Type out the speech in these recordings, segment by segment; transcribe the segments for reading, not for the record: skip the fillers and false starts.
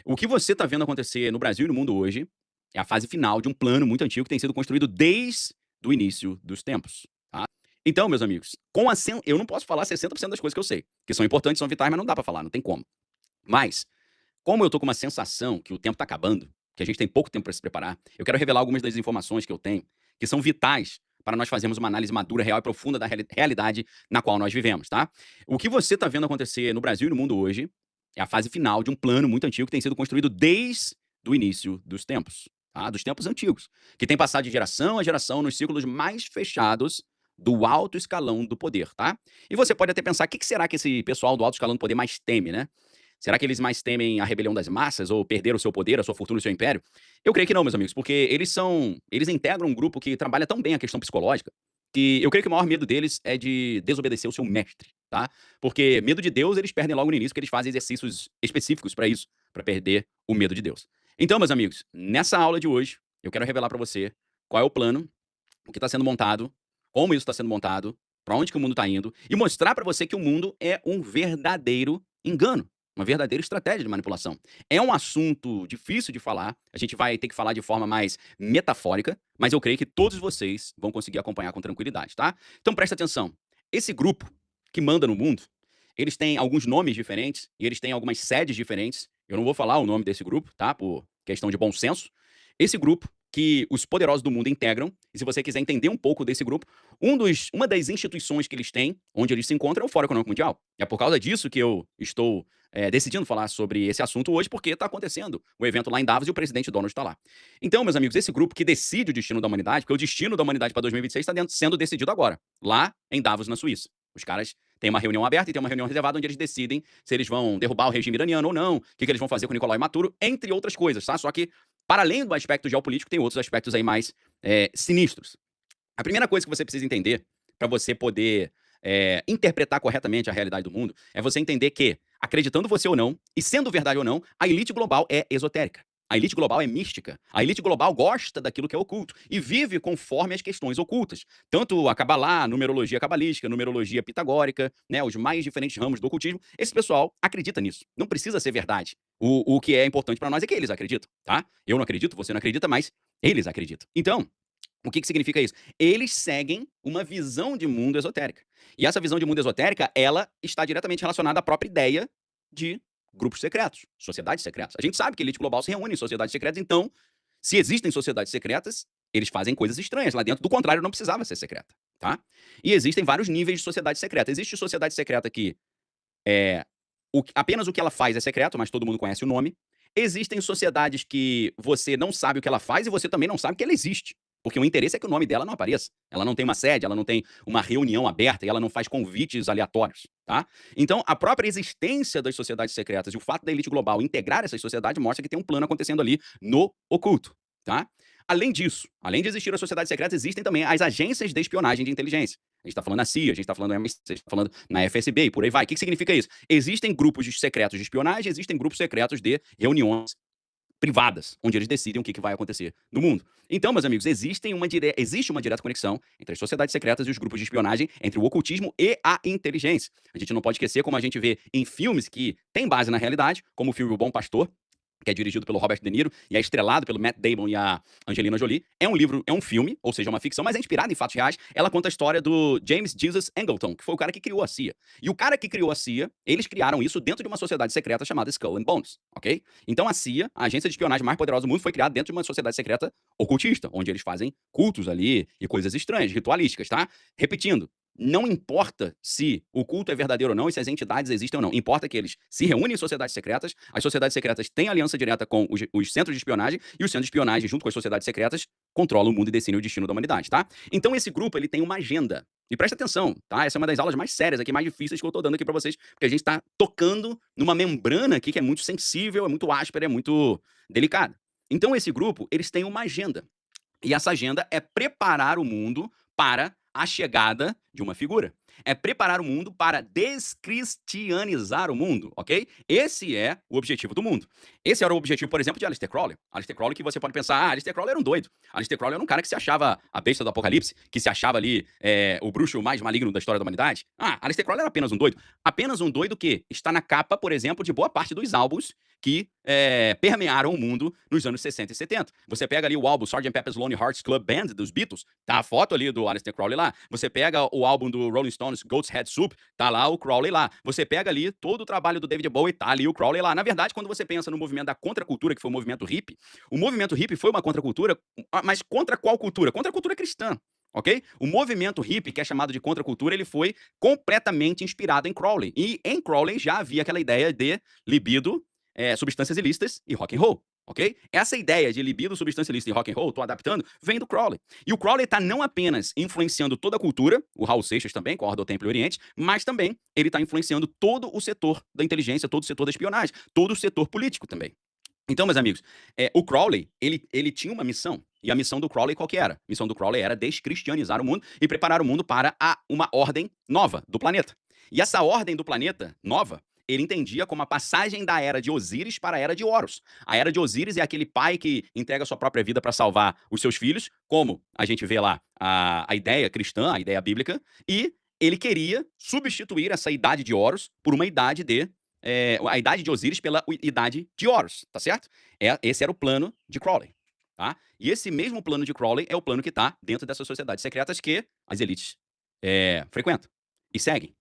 O que você está vendo acontecer no Brasil e no mundo hoje é a fase final de um plano muito antigo que tem sido construído desde o início dos tempos, tá. Então, meus amigos, com a sen eu não posso falar 60% das coisas que eu sei, que são importantes, são vitais, mas não dá para falar, não tem como. Mas, como eu tô com uma sensação que o tempo está acabando, que a gente tem pouco tempo para se preparar, eu quero revelar algumas das informações que eu tenho, que são vitais para nós fazermos uma análise madura, real e profunda da realidade na qual nós vivemos, tá. O que você está vendo acontecer no Brasil e no mundo hoje é a fase final de um plano muito antigo que tem sido construído desde o início dos tempos, tá, dos tempos antigos, que tem passado de geração a geração nos círculos mais fechados do alto escalão do poder, tá. E você pode até pensar: "Que será que esse pessoal do alto escalão do poder mais teme, né? Será que eles mais temem a rebelião das massas ou perder o seu poder, a sua fortuna e o seu império?" Eu creio que não, meus amigos, porque eles integram um grupo que trabalha tão bem a questão psicológica, que eu creio que o maior medo deles é de desobedecer o seu mestre, tá. Porque medo de Deus eles perdem logo no início, porque eles fazem exercícios específicos para isso, para perder o medo de Deus. Então, meus amigos, nessa aula de hoje, eu quero revelar para você qual é o plano, o que está sendo montado, como isso está sendo montado, para onde que o mundo está indo, e mostrar para você que o mundo é um verdadeiro engano, uma verdadeira estratégia de manipulação. É um assunto difícil de falar, a gente vai ter que falar de forma mais metafórica, mas eu creio que todos vocês vão conseguir acompanhar com tranquilidade, tá? Então presta atenção. Esse grupo que manda no mundo, eles têm alguns nomes diferentes e eles têm algumas sedes diferentes. Eu não vou falar o nome desse grupo, tá? Por questão de bom senso. Esse grupo que os poderosos do mundo integram, e se você quiser entender um pouco desse grupo, uma das instituições que eles têm, onde eles se encontram, é o Fórum Econômico Mundial. É por causa disso que eu estou decidindo falar sobre esse assunto hoje, porque está acontecendo o evento lá em Davos e o presidente Donald está lá. Então, meus amigos, esse grupo que decide o destino da humanidade, porque o destino da humanidade para 2026 está sendo decidido agora, lá em Davos, na Suíça. Os caras têm uma reunião aberta e tem uma reunião reservada onde eles decidem se eles vão derrubar o regime iraniano ou não, o que eles vão fazer com Nicolai Maduro, entre outras coisas, tá? Só que, para além do aspecto geopolítico, tem outros aspectos aí mais sinistros. A primeira coisa que você precisa entender, para você poder interpretar corretamente a realidade do mundo, é você entender que, acreditando você ou não, e sendo verdade ou não, a elite global é esotérica. A elite global é mística. A elite global gosta daquilo que é oculto e vive conforme as questões ocultas. Tanto a Cabalá, numerologia cabalística, numerologia pitagórica, né, os mais diferentes ramos do ocultismo, esse pessoal acredita nisso. Não precisa ser verdade. O que é importante para nós é que eles acreditam, tá? Eu não acredito, você não acredita, mas eles acreditam. Então, o que significa isso? Eles seguem uma visão de mundo esotérica. E essa visão de mundo esotérica, ela está diretamente relacionada à própria ideia de grupos secretos, sociedades secretas. A gente sabe que a elite global se reúne em sociedades secretas, então, se existem sociedades secretas, eles fazem coisas estranhas lá dentro. Do contrário, não precisava ser secreta, tá? E existem vários níveis de sociedade secreta. Existe sociedade secreta que apenas o que ela faz é secreto, mas todo mundo conhece o nome. Existem sociedades que você não sabe o que ela faz e você também não sabe que ela existe. Porque o interesse é que o nome dela não apareça. Ela não tem uma sede, ela não tem uma reunião aberta e ela não faz convites aleatórios, tá? Então, a própria existência das sociedades secretas e o fato da elite global integrar essas sociedades mostra que tem um plano acontecendo ali no oculto, tá? Além disso, além de existir as sociedades secretas, existem também as agências de espionagem de inteligência. A gente está falando na CIA, a gente está falando na MI6, a gente tá falando na FSB e por aí vai. O que significa isso? Existem grupos secretos de espionagem, existem grupos secretos de reuniões privadas, onde eles decidem o que vai acontecer no mundo. Então, meus amigos, existe uma direta conexão entre as sociedades secretas e os grupos de espionagem, entre o ocultismo e a inteligência. A gente não pode esquecer, como a gente vê em filmes que têm base na realidade, como o filme O Bom Pastor, que é dirigido pelo Robert De Niro e é estrelado pelo Matt Damon e a Angelina Jolie. É um filme, ou seja, uma ficção, mas é inspirado em fatos reais. Ela conta a história do James Jesus Angleton, que foi o cara que criou a CIA. E o cara que criou a CIA, eles criaram isso dentro de uma sociedade secreta chamada Skull and Bones, ok? Então a CIA, a agência de espionagem mais poderosa do mundo, foi criada dentro de uma sociedade secreta ocultista, onde eles fazem cultos ali e coisas estranhas, ritualísticas, tá? Repetindo, não importa se o culto é verdadeiro ou não e se as entidades existem ou não. Importa que eles se reúnem em sociedades secretas, as sociedades secretas têm aliança direta com os centros de espionagem e os centros de espionagem, junto com as sociedades secretas, controlam o mundo e decidem o destino da humanidade, tá? Então esse grupo, ele tem uma agenda. E presta atenção, tá? Essa é uma das aulas mais sérias aqui, mais difíceis que eu tô dando aqui pra vocês, porque a gente tá tocando numa membrana aqui que é muito sensível, é muito áspera, é muito delicada. Então esse grupo, eles têm uma agenda. E essa agenda é preparar o mundo para a chegada de uma figura. É preparar o mundo para descristianizar o mundo, ok? Esse é o objetivo do mundo. Esse era o objetivo, por exemplo, de Aleister Crowley. Aleister Crowley, que você pode pensar, Aleister Crowley era um doido. Aleister Crowley era um cara que se achava a besta do apocalipse, que se achava ali o bruxo mais maligno da história da humanidade. Aleister Crowley era apenas um doido. Apenas um doido que está na capa, por exemplo, de boa parte dos álbuns que permearam o mundo nos anos 60 e 70. Você pega ali o álbum Sgt. Pepper's Lonely Hearts Club Band, dos Beatles, tá a foto ali do Aleister Crowley lá. Você pega o álbum do Rolling Stones, Goat's Head Soup, tá lá o Crowley lá. Você pega ali todo o trabalho do David Bowie, tá ali o Crowley lá. Na verdade, quando você pensa no movimento da contracultura, que foi o movimento hippie foi uma contracultura, mas contra qual cultura? Contra a cultura cristã. Ok? O movimento hippie, que é chamado de contracultura, ele foi completamente inspirado em Crowley. E em Crowley já havia aquela ideia de libido, substâncias ilícitas e rock and roll. Ok? Essa ideia de libido, substância ilícita e rock and roll, tô adaptando, vem do Crowley. E o Crowley tá não apenas influenciando toda a cultura, o Raul Seixas também, com a Ordem do Templo e Oriente, mas também ele tá influenciando todo o setor da inteligência, todo o setor da espionagem, todo o setor político também. Então, meus amigos, o Crowley, ele tinha uma missão. E a missão do Crowley qual que era? A missão do Crowley era descristianizar o mundo e preparar o mundo para uma ordem nova do planeta. E essa ordem do planeta nova, ele entendia como a passagem da era de Osíris para a era de Horus. A era de Osíris é aquele pai que entrega a sua própria vida para salvar os seus filhos, como a gente vê lá a ideia cristã, a ideia bíblica, e ele queria substituir essa idade de Horus por uma idade a idade de Osíris pela idade de Horus, tá certo? Esse era o plano de Crowley, tá? E esse mesmo plano de Crowley é o plano que está dentro dessas sociedades secretas que as elites frequentam, e seguem,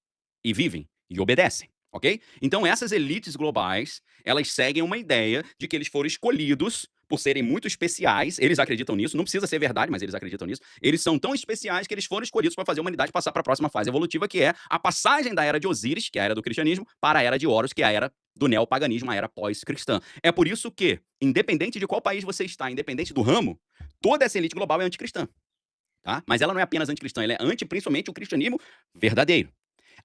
e vivem, e obedecem, ok? Então essas elites globais, elas seguem uma ideia de que eles foram escolhidos por serem muito especiais, eles acreditam nisso, não precisa ser verdade, mas eles acreditam nisso, eles são tão especiais que eles foram escolhidos para fazer a humanidade passar para a próxima fase evolutiva, que é a passagem da era de Osíris, que é a era do cristianismo, para a era de Horus, que é a era do neopaganismo, a era pós-cristã. É por isso que, independente de qual país você está, independente do ramo, toda essa elite global é anticristã, tá? Mas ela não é apenas anticristã, ela é principalmente o cristianismo verdadeiro.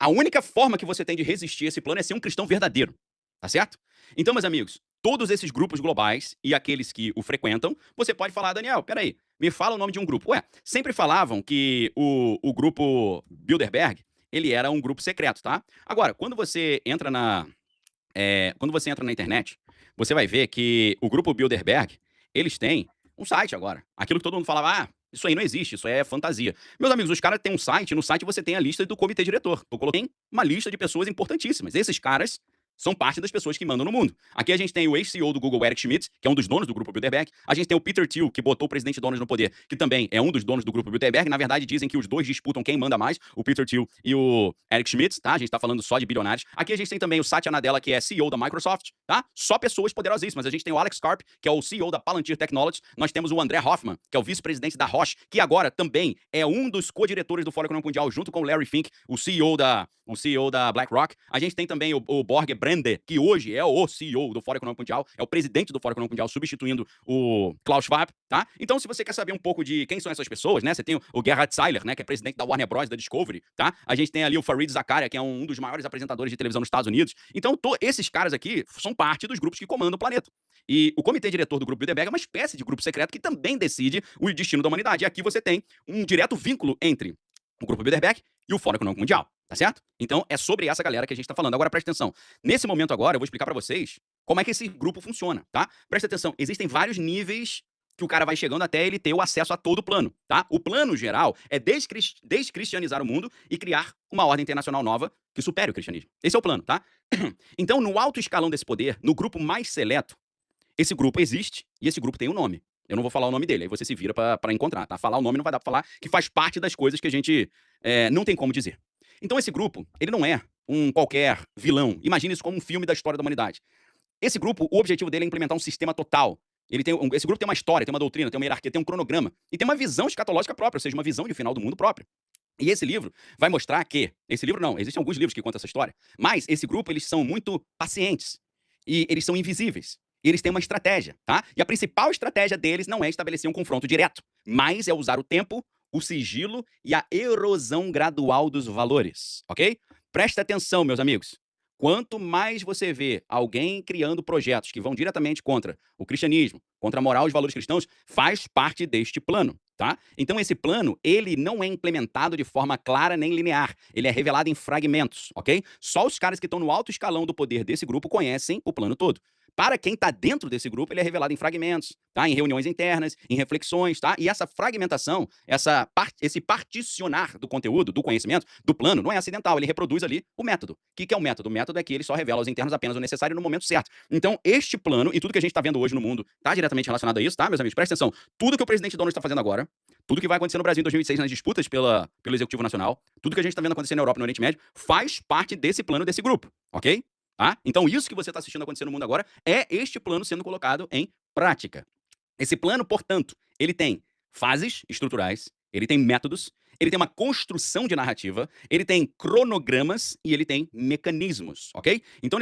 A única forma que você tem de resistir a esse plano é ser um cristão verdadeiro, tá certo? Então, meus amigos, todos esses grupos globais e aqueles que o frequentam, você pode falar, Daniel, peraí, me fala o nome de um grupo. Ué, sempre falavam que o grupo Bilderberg, ele era um grupo secreto, tá? Agora, quando você entra na internet, você vai ver que o grupo Bilderberg, eles têm um site agora. Aquilo que todo mundo falava, isso aí não existe, isso aí é fantasia. Meus amigos, os caras têm um site, no site você tem a lista do comitê diretor. Eu coloquei uma lista de pessoas importantíssimas. Esses caras são parte das pessoas que mandam no mundo. Aqui a gente tem o ex-CEO do Google, Eric Schmidt, que é um dos donos do grupo Bilderberg. A gente tem o Peter Thiel, que botou o presidente Donald no poder, que também é um dos donos do grupo Bilderberg. Na verdade, dizem que os dois disputam quem manda mais, o Peter Thiel e o Eric Schmidt, tá? A gente tá falando só de bilionários. Aqui a gente tem também o Satya Nadella, que é CEO da Microsoft, tá? Só pessoas poderosíssimas. A gente tem o Alex Karp, que é o CEO da Palantir Technologies. Nós temos o André Hoffman, que é o vice-presidente da Roche, que agora também é um dos co-diretores do Fórum Econômico Mundial, junto com o Larry Fink, o CEO da BlackRock. A gente tem também o Borge Brende, que hoje é o CEO do Fórum Econômico Mundial, é o presidente do Fórum Econômico Mundial, substituindo o Klaus Schwab, tá? Então, se você quer saber um pouco de quem são essas pessoas, né? Você tem o Gerhard Seiler, né? Que é presidente da Warner Bros. Da Discovery, tá? A gente tem ali o Fareed Zakaria, que é um dos maiores apresentadores de televisão nos Estados Unidos. Então, esses caras aqui são parte dos grupos que comandam o planeta. E o comitê diretor do grupo Bilderberg é uma espécie de grupo secreto que também decide o destino da humanidade. E aqui você tem um direto vínculo entre o grupo Bilderberg e o Fórum Econômico Mundial, tá certo? Então, é sobre essa galera que a gente tá falando. Agora, presta atenção. Nesse momento agora, eu vou explicar pra vocês como é que esse grupo funciona, tá? Presta atenção. Existem vários níveis que o cara vai chegando até ele ter o acesso a todo o plano, tá? O plano geral é descristianizar o mundo e criar uma ordem internacional nova que supere o cristianismo. Esse é o plano, tá? Então, no alto escalão desse poder, no grupo mais seleto, esse grupo existe e esse grupo tem um nome. Eu não vou falar o nome dele, aí você se vira pra encontrar, tá? Falar o nome não vai dar pra falar, que faz parte das coisas que a gente não tem como dizer. Então esse grupo, ele não é um qualquer vilão. Imagine isso como um filme da história da humanidade. Esse grupo, o objetivo dele é implementar um sistema total. Esse grupo tem uma história, tem uma doutrina, tem uma hierarquia, tem um cronograma e tem uma visão escatológica própria, ou seja, uma visão de final do mundo própria. E esse livro vai mostrar que... Esse livro não, existem alguns livros que contam essa história. Mas esse grupo, eles são muito pacientes. E eles são invisíveis. E eles têm uma estratégia, tá? E a principal estratégia deles não é estabelecer um confronto direto, mas é usar o tempo, o sigilo e a erosão gradual dos valores, ok? Presta atenção, meus amigos. Quanto mais você vê alguém criando projetos que vão diretamente contra o cristianismo, contra a moral e os valores cristãos, faz parte deste plano, tá? Então esse plano, ele não é implementado de forma clara nem linear. Ele é revelado em fragmentos, ok? Só os caras que estão no alto escalão do poder desse grupo conhecem o plano todo. Para quem está dentro desse grupo, ele é revelado em fragmentos, tá? Em reuniões internas, em reflexões, tá? E essa fragmentação, esse particionar do conteúdo, do conhecimento, do plano, não é acidental, ele reproduz ali o método. O que é o método? O método é que ele só revela aos internos apenas o necessário no momento certo. Então, este plano e tudo que a gente está vendo hoje no mundo está diretamente relacionado a isso, tá, meus amigos? Presta atenção. Tudo que o presidente Donald está fazendo agora, tudo que vai acontecer no Brasil em 2026 nas disputas pelo Executivo Nacional, tudo que a gente está vendo acontecer na Europa e no Oriente Médio, faz parte desse plano desse grupo, ok? Tá? Então, isso que você está assistindo acontecer no mundo agora é este plano sendo colocado em prática. Esse plano, portanto, ele tem fases estruturais, ele tem métodos, ele tem uma construção de narrativa, ele tem cronogramas e ele tem mecanismos, ok? Então,